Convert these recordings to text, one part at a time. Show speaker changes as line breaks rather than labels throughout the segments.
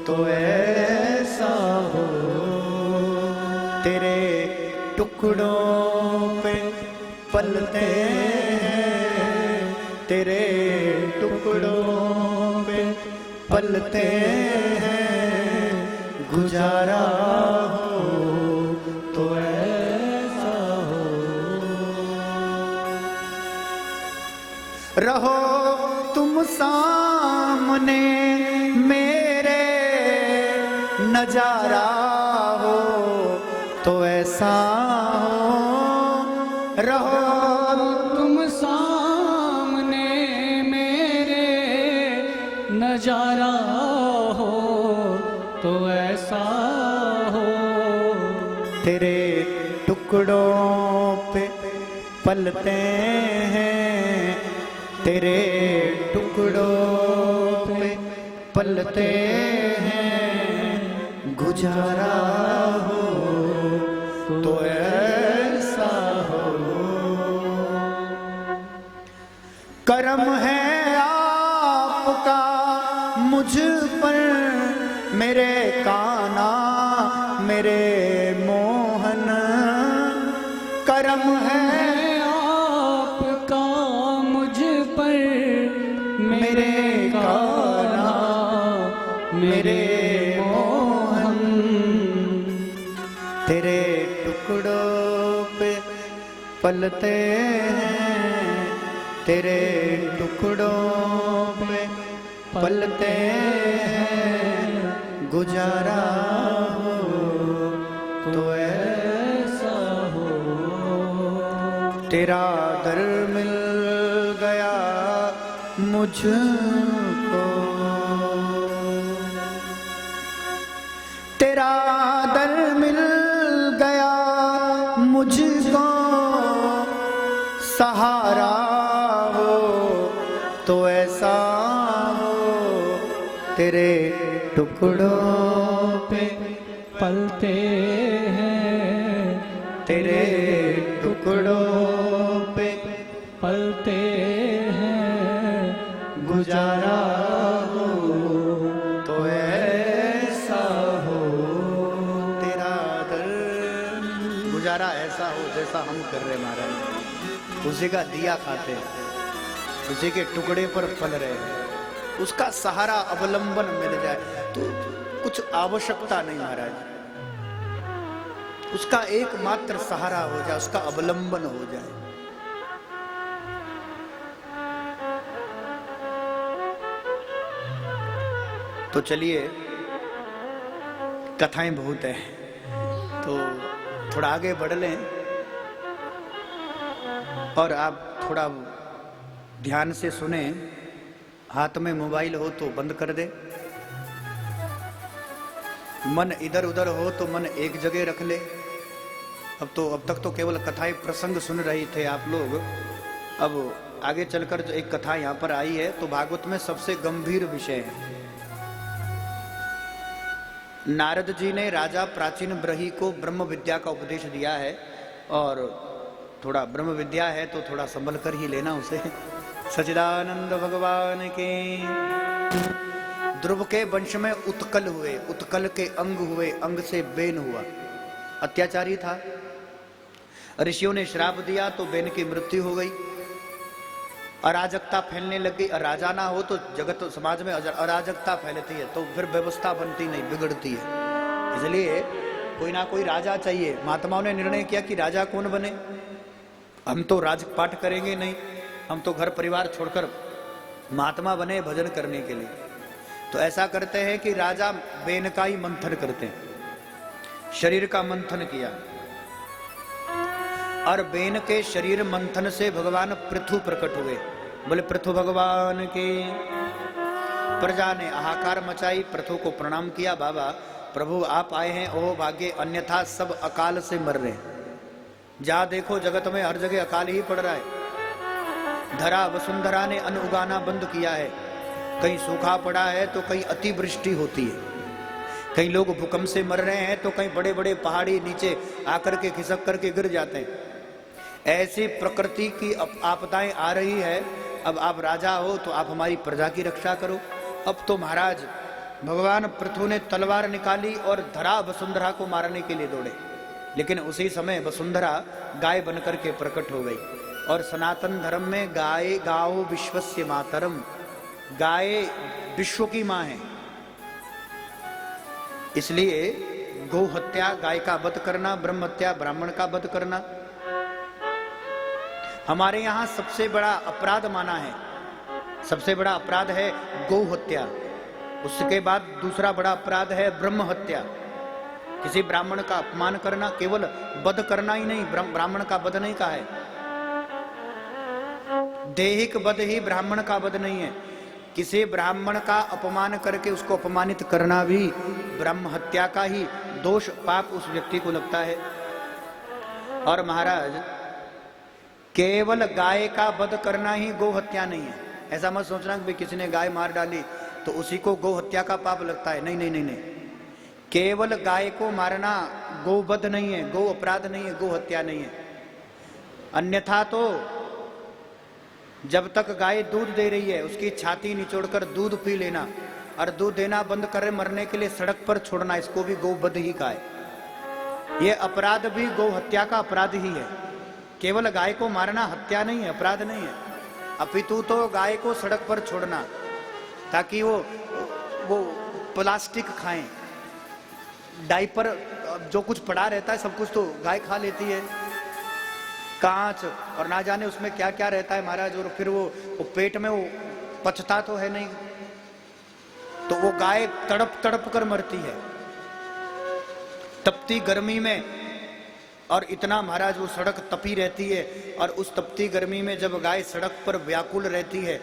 तो ऐसा हो। तेरे टुकड़ों पे पलते हैं, तेरे टुकड़ों पे पलते हैं, गुजारा हो तो ऐसा हो। रहो तुम सामने मेरे, नजारा हो तो ऐसा हो। रहो
तुम सामने मेरे, नजारा हो तो ऐसा हो।
तेरे टुकड़ों पे पलते हैं, तेरे टुकड़ों पे पलते हैं, गुजारा हो तो ऐसा हो। करम है आपका मुझ पर मेरे कान्हा मेरे मोहन, करम है
आपका मुझ पर मेरे कान्हा मेरे मोहन।
तेरे टुकड़ों पे पलते हैं, तेरे टुकड़ों पे पलते हैं, गुजारा हो तो ऐसा हो। तेरा दर मिल गया मुझको, तेरा दर मिल गया मुझको, सहारा हो तो ऐसा हो। तेरे टुकड़ों पे
पलते हैं,
तेरे टुकड़ों पे
पलते हैं,
गुजारा हो तो ऐसा हो। तेरा दर गुजारा ऐसा हो जैसा हम कर रहे महाराज, उसी का दिया खाते हैं, उसी के टुकड़े पर पल रहे हैं, उसका सहारा अवलंबन मिल जाए तो कुछ आवश्यकता नहीं महाराज, उसका एकमात्र सहारा हो जाए, उसका अवलंबन हो जाए। तो चलिए, कथाएं बहुत है तो थोड़ा आगे बढ़ लें और आप थोड़ा ध्यान से सुने। हाथ में मोबाइल हो तो बंद कर दे, मन इधर उधर हो तो मन एक जगह रख ले। अब तक तो केवल कथाएं प्रसंग सुन रहे थे आप लोग, अब आगे चलकर जो एक कथा यहाँ पर आई है तो भागवत में सबसे गंभीर विषय है। नारद जी ने राजा प्राचीन ब्रही को ब्रह्म विद्या का उपदेश दिया है, और थोड़ा ब्रह्म विद्या है तो थोड़ा संभल कर ही लेना उसे। सच्चिदानंद भगवान के। ध्रुव के वंश में उत्कल हुए, उत्कल के अंग हुए, अंग से बेन हुआ, अत्याचारी था। ऋषियों ने श्राप दिया तो बेन की मृत्यु हो गई, अराजकता फैलने लग गई। राजा ना हो तो जगत समाज में अराजकता फैलती है तो फिर व्यवस्था बनती नहीं, बिगड़ती है। इसलिए कोई ना कोई राजा चाहिए। महात्माओं ने निर्णय किया कि राजा कौन बने, हम तो राजपाट करेंगे नहीं, हम तो घर परिवार छोड़कर महात्मा बने भजन करने के लिए। तो ऐसा करते हैं कि राजा बेन का ही मंथन करते हैं, शरीर का मंथन किया, और बेन के शरीर मंथन से भगवान पृथु प्रकट हुए। बोले पृथु भगवान की। प्रजा ने हाहाकार मचाई, पृथु को प्रणाम किया। बाबा प्रभु आप आए हैं, ओह भाग्य, अन्यथा सब अकाल से मर रहे हैं। जहां देखो जगत में हर जगह अकाल ही पड़ रहा है। धरा वसुंधरा ने अन्न उगाना बंद किया है, कहीं सूखा पड़ा है तो कहीं अतिवृष्टि होती है, कई लोग भूकंप से मर रहे हैं तो कहीं बड़े बड़े पहाड़ी नीचे आकर के खिसक करके गिर जाते हैं। ऐसी प्रकृति की आपदाएं आ रही है। अब आप राजा हो तो आप हमारी प्रजा की रक्षा करो। अब तो महाराज भगवान पृथु ने तलवार निकाली और धरा वसुंधरा को मारने के लिए दौड़े, लेकिन उसी समय वसुंधरा गाय बनकर के प्रकट हो गई। और सनातन धर्म में गाय गाओ विश्वस्य मातरम, गाय विश्व की मां है। इसलिए गौ हत्या, गाय का वध करना, ब्रह्म हत्या, ब्राह्मण का वध करना हमारे यहां सबसे बड़ा अपराध माना है। सबसे बड़ा अपराध है गौ हत्या, उसके बाद दूसरा बड़ा अपराध है ब्रह्म हत्या। किसी ब्राह्मण का अपमान करना, केवल वध करना ही नहीं, ब्राह्मण का वध नहीं कहा है, दैहिक वध ही ब्राह्मण का वध नहीं है। किसी ब्राह्मण का अपमान करके उसको अपमानित करना भी ब्रह्म हत्या का ही दोष, पाप उस व्यक्ति को लगता है। और महाराज, केवल गाय का वध करना ही गौ हत्या नहीं है। ऐसा मत सोचना कि किसी ने गाय मार डाली तो उसी को गौ हत्या का पाप लगता है। नहीं नहीं नहीं नहीं, केवल गाय को मारना गौ वध नहीं है, गौ अपराध नहीं है, गौ हत्या नहीं है। अन्यथा तो जब तक गाय दूध दे रही है उसकी छाती निचोड़कर दूध पी लेना और दूध देना बंद कर मरने के लिए सड़क पर छोड़ना, इसको भी गौ वध ही कहा है। ये अपराध भी गौ हत्या का अपराध ही है। केवल गाय को मारना हत्या नहीं है, अपराध नहीं है, अपितु तो गाय को सड़क पर छोड़ना ताकि वो प्लास्टिक खाएं, डायपर, जो कुछ पड़ा रहता है सब कुछ तो गाय खा लेती है, कांच और ना जाने उसमें क्या क्या रहता है महाराज, और फिर वो पेट में वो पचता तो है नहीं, तो वो गाय तड़प तड़प कर मरती है तपती गर्मी में। और इतना महाराज वो सड़क तपी रहती है, और उस तपती गर्मी में जब गाय सड़क पर व्याकुल रहती है,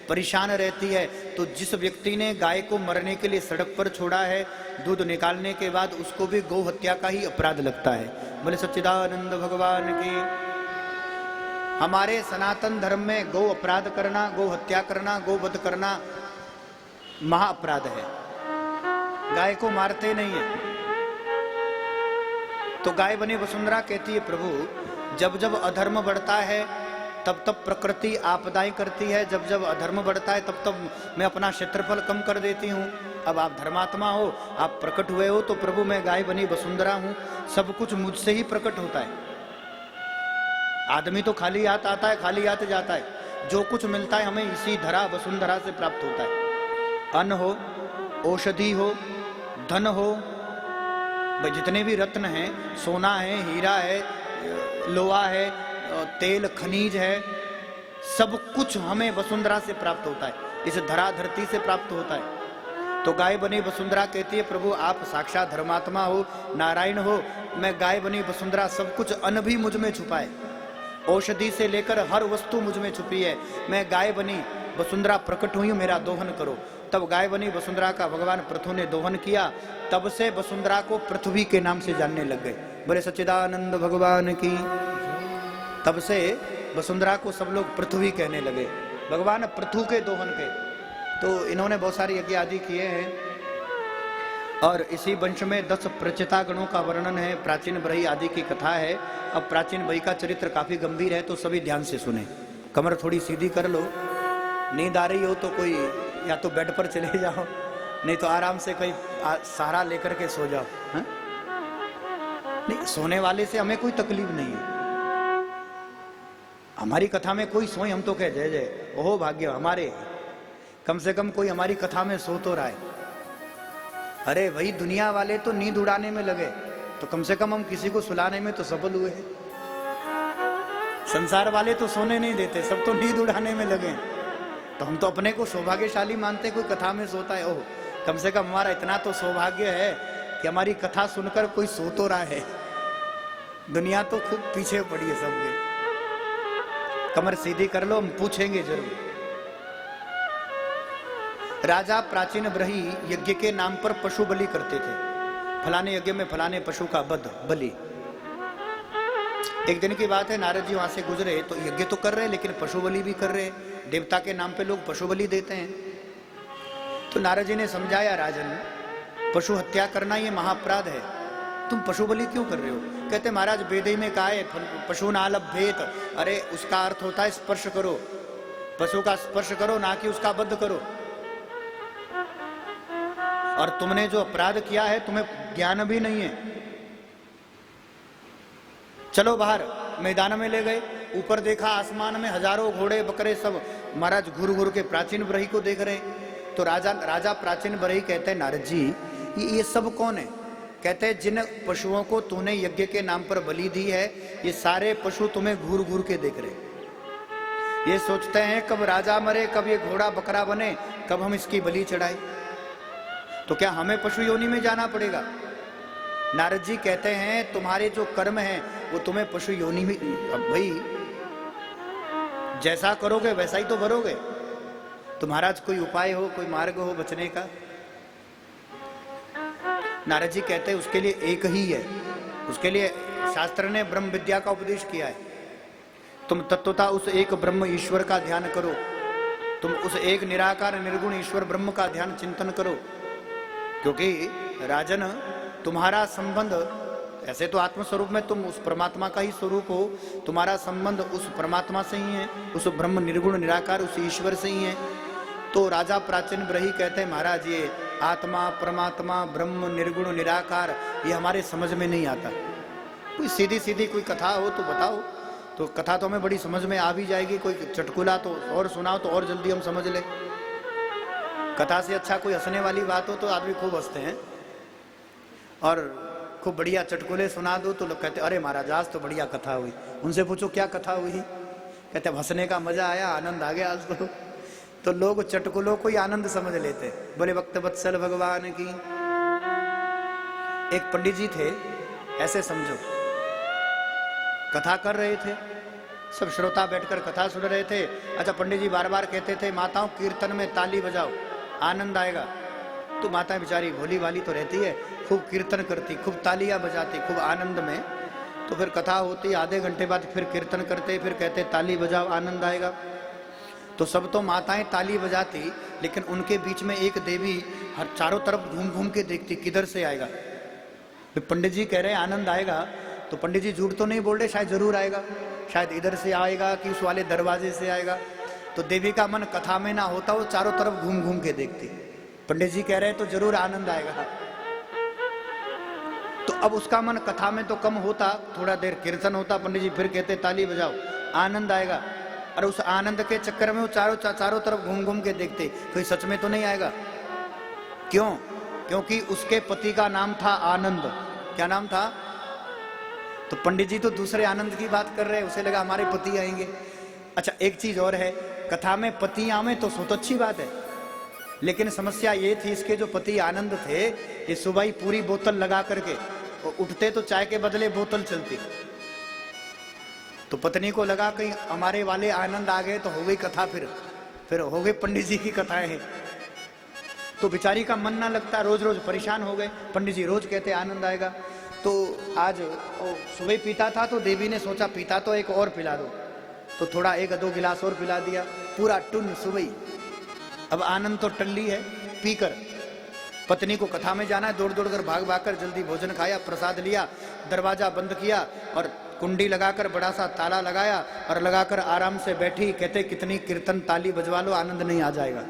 परेशान रहती है, तो जिस व्यक्ति ने गाय को मरने के लिए सड़क पर छोड़ा है दूध निकालने के बाद, उसको भी गौ हत्या का ही अपराध लगता है। बोले सच्चिदानंद भगवान की। हमारे सनातन धर्म में गौ अपराध करना, गौ हत्या करना, गौ वध करना महाअपराध है। गाय को मारते नहीं है। तो गाय बनी वसुंधरा कहती है, प्रभु जब जब अधर्म बढ़ता है तब तब प्रकृति आपदाएं करती है, जब जब अधर्म बढ़ता है तब तब मैं अपना क्षेत्रफल कम कर देती हूँ। अब आप धर्मात्मा हो, आप प्रकट हुए हो, तो प्रभु मैं गाय बनी वसुंधरा हूँ, सब कुछ मुझसे ही प्रकट होता है। आदमी तो खाली हाथ आता है, खाली हाथ जाता है। जो कुछ मिलता है हमें इसी धरा वसुंधरा से प्राप्त होता है। अन्न हो, औषधि हो, धन हो, जितने भी रत्न हैं, सोना है, हीरा है, लोहा है, तेल, खनिज है, सब कुछ हमें वसुंधरा से प्राप्त होता है, इस धरा धरती से प्राप्त होता है। तो गाय बनी वसुंधरा कहती है, प्रभु आप साक्षात धर्मात्मा हो, नारायण हो, मैं गाय बनी वसुंधरा, सब कुछ अन्न भी मुझ में छुपा है, औषधि से लेकर हर वस्तु मुझ में छुपी है। मैं गाय बनी वसुंधरा प्रकट हुई हूं, मेरा दोहन करो। तब गाय बनी वसुंधरा का भगवान पृथु ने दोहन किया। तब से वसुंधरा को पृथ्वी के नाम से जानने लग गए। बोले सच्चिदानंद भगवान की। तब से वसुंधरा को सब लोग पृथ्वी कहने लगे, भगवान पृथु के दोहन के। तो इन्होंने बहुत सारे यज्ञ आदि किए हैं। और इसी वंश में 10 प्रचिता गणों का वर्णन है, प्राचीन ब्रही आदि की कथा है। अब प्राचीन ब्रही का चरित्र काफी गंभीर है, तो सभी ध्यान से सुने। कमर थोड़ी सीधी कर लो, नींद आ रही हो तो कोई या तो बेड पर चले जाओ, नहीं तो आराम से कोई सहारा लेकर के सो जाओ। हा? नहीं, सोने वाले से हमें कोई तकलीफ नहीं है। हमारी कथा में कोई सोए हम तो कह जय जय, ओहो भाग्य हमारे, कम से कम कोई हमारी कथा में सो तो रहा है। अरे भाई, दुनिया वाले तो नींद उड़ाने में लगे, तो कम से कम हम किसी को सुलाने में तो सफल हुए हैं। संसार वाले तो सोने नहीं देते, सब तो नींद उड़ाने में लगे। तो हम तो अपने को सौभाग्यशाली मानते, कोई कथा में सोता है। ओह, कम से कम हमारा इतना तो सौभाग्य है कि हमारी कथा सुनकर कोई सो तो रहा है। दुनिया तो खूब पीछे पड़ी है सबके। कमर सीधी कर लो, हम पूछेंगे जरूर। राजा प्राचीन ब्रही यज्ञ के नाम पर पशु बलि करते थे। फलाने यज्ञ में फलाने पशु का वध बलि। एक दिन की बात है, नारद जी वहां से गुजरे तो यज्ञ तो कर रहे लेकिन पशु बलि भी कर रहे। देवता के नाम पे लोग पशु बलि देते हैं। तो नारद जी ने समझाया, राजन पशु हत्या करना ये महाअपराध है, तुम पशु बलि क्यों कर रहे हो? कहते महाराज वेद में कहा है पशु नालभ्येत। अरे उसका अर्थ होता है स्पर्श करो, पशु का स्पर्श करो, ना कि उसका वध करो। और तुमने जो अपराध किया है तुम्हें ज्ञान भी नहीं है। चलो बाहर मैदान में ले गए, ऊपर देखा आसमान में हजारों घोड़े बकरे सब महाराज घुर घुर के प्राचीन ब्रही को देख रहे हैं। तो राजा प्राचीन ब्रही कहते हैं नारद जी ये सब कौन है? कहते हैं जिन पशुओं को तूने यज्ञ के नाम पर बलि दी है ये सारे पशु तुम्हें घूर घूर के देख रहे, ये सोचते हैं कब राजा मरे, कब ये घोड़ा बकरा बने, कब हम इसकी बलि चढ़ाए। तो क्या हमें पशु योनि में जाना पड़ेगा? नारद जी कहते हैं तुम्हारे जो कर्म हैं वो तुम्हें पशु योनि में, अब भाई जैसा करोगे वैसा ही तो भरोगे। तो महाराज कोई उपाय हो, कोई मार्ग हो बचने का? नारद जी कहते हैं उसके लिए एक ही है, उसके लिए शास्त्र ने ब्रह्म विद्या का उपदेश किया है। तुम तत्वता उस एक ब्रह्म ईश्वर का ध्यान करो, तुम उस एक निराकार निर्गुण ईश्वर ब्रह्म का ध्यान चिंतन करो। क्योंकि राजन तुम्हारा संबंध, ऐसे तो आत्मस्वरूप में तुम उस परमात्मा का ही स्वरूप हो, तुम्हारा संबंध उस परमात्मा से ही है, उस ब्रह्म निर्गुण निराकार उस ईश्वर से ही है। तो राजा प्राचीन ब्रही कहते हैं महाराज ये आत्मा परमात्मा ब्रह्म निर्गुण निराकार ये हमारे समझ में नहीं आता। कोई सीधी सीधी कोई कथा हो तो बताओ, तो कथा तो हमें बड़ी समझ में आ भी जाएगी। कोई चटकुला तो और सुनाओ तो और जल्दी हम समझ ले। कथा से अच्छा कोई हंसने वाली बात हो तो आदमी खूब हंसते हैं, और खूब बढ़िया चटकुले सुना दो तो लोग कहते अरे महाराज आज तो बढ़िया कथा हुई। उनसे पूछो क्या कथा हुई? कहते हंसने का मजा आया, आनंद आ गया आज तो लोग चटकुलों को ही आनंद समझ लेते। बोले भक्त वत्सल भगवान की। एक पंडित जी थे, ऐसे समझो कथा कर रहे थे, सब श्रोता बैठकर कथा सुन रहे थे। अच्छा पंडित जी बार बार कहते थे माताओं कीर्तन में ताली बजाओ आनंद आएगा। तो माता बेचारी भोली भाली तो रहती है, खूब कीर्तन करती, खूब तालियां बजाती, खूब आनंद में। तो फिर कथा होती, आधे घंटे बाद फिर कीर्तन करते, फिर कहते ताली बजाओ आनंद आएगा। तो सब तो माताएं ताली बजाती, लेकिन उनके बीच में एक देवी हर चारों तरफ घूम घूम के देखती किधर से आएगा। पंडित जी कह रहे हैं आनंद आएगा, तो पंडित जी झूठ तो नहीं बोल रहे, शायद जरूर आएगा, शायद इधर से आएगा कि उस वाले दरवाजे से आएगा। तो देवी का मन कथा में ना होता, वो चारों तरफ घूम घूम के देखती। पंडित जी कह रहे हैं तो जरूर आनंद आएगा। तो अब उसका मन कथा में तो कम होता, थोड़ा देर कीर्तन होता, पंडित जी फिर कहते ताली बजाओ आनंद आएगा। और उस आनंद के चक्कर में वो चारों तरफ घूम घूम के देखते, कोई सच में तो नहीं आएगा। क्यों? क्योंकि उसके पति का नाम था आनंद। क्या नाम था? तो पंडित जी तो दूसरे आनंद की बात कर रहे हैं, उसे लगा हमारे पति आएंगे। अच्छा एक चीज और है, कथा में पति आवे तो सो तो अच्छी बात है, लेकिन समस्या ये थी इसके जो पति आनंद थे ये सुबह ही पूरी बोतल लगा करके उठते तो चाय के बदले बोतल चलती। तो पत्नी को लगा कहीं हमारे वाले आनंद आ गए तो हो गई कथा, फिर हो गई पंडित जी की कथाएं हैं। तो बेचारी का मन ना लगता, रोज रोज परेशान हो गए। पंडित जी रोज कहते आनंद आएगा। तो आज सुबह पीता था तो देवी ने सोचा पीता तो एक और पिला दो, तो थोड़ा एक दो गिलास और पिला दिया, पूरा टुन सुबह। अब आनंद तो टल्ली है, पीकर पत्नी को कथा में जाना है, दौड़ दौड़ कर भाग भाग कर जल्दी भोजन खाया, प्रसाद लिया, दरवाजा बंद किया और कुंडी लगाकर बड़ा सा ताला लगाया और लगाकर आराम से बैठी। कहते कितनी कीर्तन ताली बजवा लो आनंद नहीं आ जाएगा।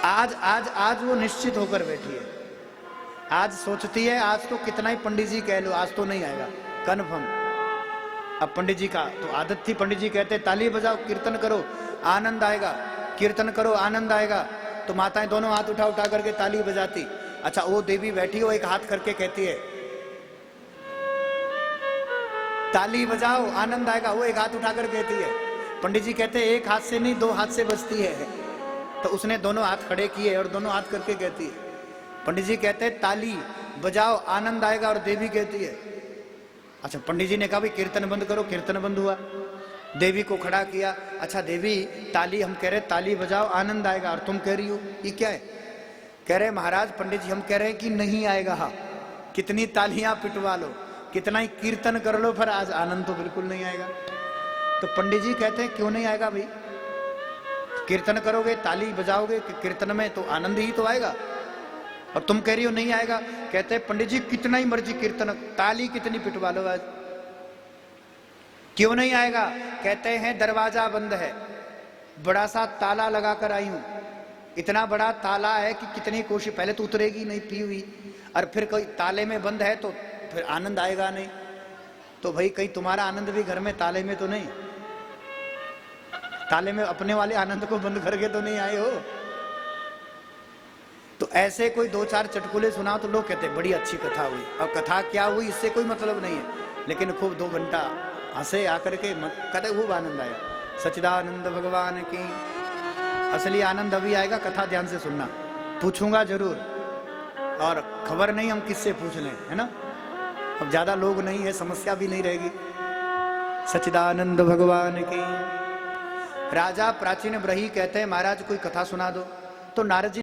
आज आज आज वो निश्चित होकर बैठी है, आज सोचती है आज तो कितना ही पंडित जी कह लो आज तो नहीं आएगा, कन्फर्म। अब पंडित जी का तो आदत थी, पंडित जी कहते ताली बजाओ कीर्तन करो आनंद आएगा, कीर्तन करो आनंद आएगा। तो माताएं दोनों हाथ उठा उठा करके ताली बजाती। अच्छा वो देवी बैठी हो एक हाथ करके कहती है ताली बजाओ आनंद आएगा, वो एक हाथ उठाकर कहती है। पंडित जी कहते एक हाथ से नहीं दो हाथ से बजती है। तो उसने दोनों हाथ खड़े किए और दोनों हाथ करके कहती है। पंडित जी कहते हैं ताली बजाओ आनंद आएगा, और देवी कहती है। अच्छा पंडित जी ने कहा भाई कीर्तन बंद करो, कीर्तन बंद हुआ। देवी को खड़ा किया। अच्छा देवी ताली हम कह रहे ताली बजाओ आनंद आएगा और तुम कह रही हो ये क्या है? कह रहे महाराज पंडित जी हम कह रहे हैं कि नहीं आएगा। हाँ कितनी तालियां पिटवा लो, कितना ही कीर्तन कर लो, पर आज आनंद तो बिल्कुल नहीं आएगा। तो पंडित जी कहते हैं क्यों नहीं आएगा भाई? कीर्तन करोगे ताली बजाओगे कीर्तन में तो आनंद ही तो आएगा, और तुम कह रही हो नहीं आएगा। कहते हैं पंडित जी कितना ही मर्जी कीर्तन ताली कितनी पिटवा लो आज क्यों नहीं आएगा? कहते हैं दरवाजा बंद है, बड़ा सा ताला लगा कर आई हूं, इतना बड़ा ताला है कि कितनी कोशिश, पहले तो उतरेगी नहीं पी हुई, और फिर कोई ताले में बंद है तो फिर आनंद आएगा नहीं। तो भाई कहीं तुम्हारा आनंद भी घर में ताले में तो नहीं, ताले में अपने वाले आनंद को बंद करके तो नहीं आए हो। तो ऐसे कोई दो चार चटकुले सुनाओ तो लोग कहते बड़ी अच्छी कथा हुई। अब कथा क्या हुई इससे कोई मतलब नहीं है, लेकिन खूब 2 घंटा हंसे आकर के कहते खूब आनंद आया। सच्चिदानंद भगवान की। असली आनंद अभी आएगा, कथा ध्यान से सुनना, पूछूंगा जरूर, और खबर नहीं हम किससे पूछ लें, है ना। अब ज्यादा लोग नहीं है, समस्या भी नहीं रहेगी। सच्चिदानंद भगवान की। राजा प्राचीन ब्रही कहते हैं महाराज कोई कथा सुना दो। तो नारद जी